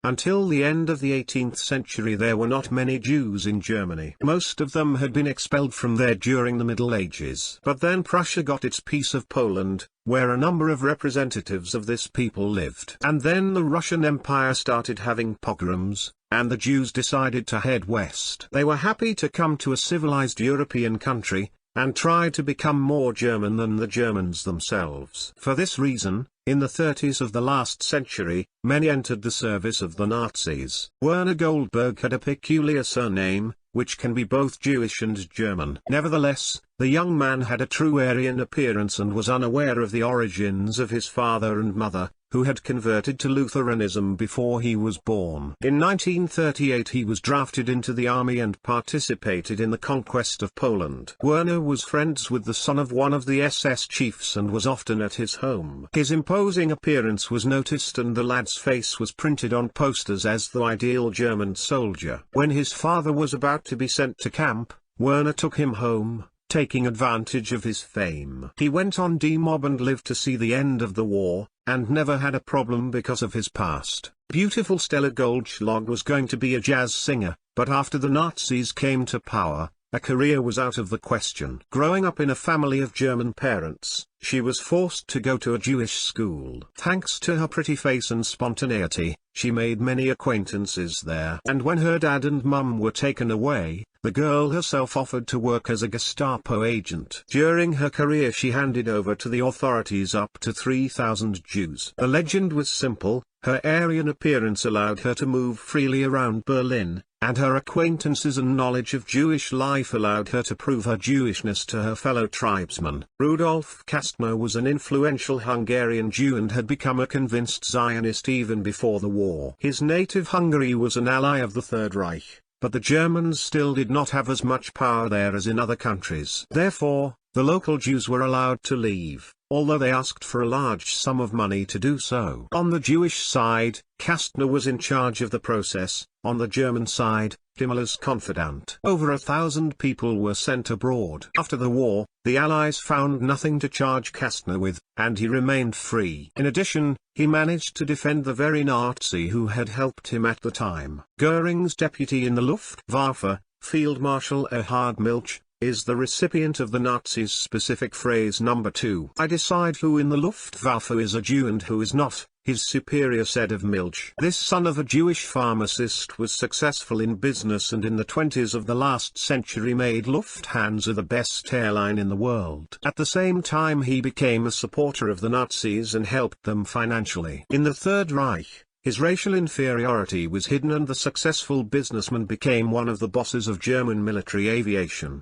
Until the end of the 18th century there were not many Jews in Germany. Most of them had been expelled from there during the Middle Ages. But then Prussia got its piece of Poland, where a number of representatives of this people lived. And then the Russian Empire started having pogroms, and the Jews decided to head west. They were happy to come to a civilized European country, and try to become more German than the Germans themselves. For this reason, in the 30s of the last century, many entered the service of the Nazis. Werner Goldberg had a peculiar surname, which can be both Jewish and German. Nevertheless, the young man had a true Aryan appearance and was unaware of the origins of his father and mother, who had converted to Lutheranism before he was born. In 1938 he was drafted into the army and participated in the conquest of Poland. Werner was friends with the son of one of the SS chiefs and was often at his home. His imposing appearance was noticed and the lad's face was printed on posters as the ideal German soldier. When his father was about to be sent to camp, Werner took him home, taking advantage of his fame. He went on demob and lived to see the end of the war, and never had a problem because of his past. Beautiful Stella Goldschlag was going to be a jazz singer, but after the Nazis came to power, a career was out of the question. Growing up in a family of German parents, she was forced to go to a Jewish school. Thanks to her pretty face and spontaneity, she made many acquaintances there. And when her dad and mum were taken away, the girl herself offered to work as a Gestapo agent. During her career she handed over to the authorities up to 3,000 Jews. The legend was simple: her Aryan appearance allowed her to move freely around Berlin, and her acquaintances and knowledge of Jewish life allowed her to prove her Jewishness to her fellow tribesmen. Rudolf Kastner was an influential Hungarian Jew and had become a convinced Zionist even before the war. His native Hungary was an ally of the Third Reich, but the Germans still did not have as much power there as in other countries. Therefore, the local Jews were allowed to leave, although they asked for a large sum of money to do so. On the Jewish side, Kastner was in charge of the process. On the German side, Himmler's confidant. Over 1,000 people were sent abroad. After the war, the Allies found nothing to charge Kastner with, and he remained free. In addition, he managed to defend the very Nazi who had helped him at the time. Göring's deputy in the Luftwaffe, Field Marshal Erhard Milch, is the recipient of the Nazis' specific phrase number 2. "I decide who in the Luftwaffe is a Jew and who is not," his superior said of Milch. This son of a Jewish pharmacist was successful in business and in the 20s of the last century made Lufthansa the best airline in the world. At the same time he became a supporter of the Nazis and helped them financially. In the Third Reich, his racial inferiority was hidden and the successful businessman became one of the bosses of German military aviation.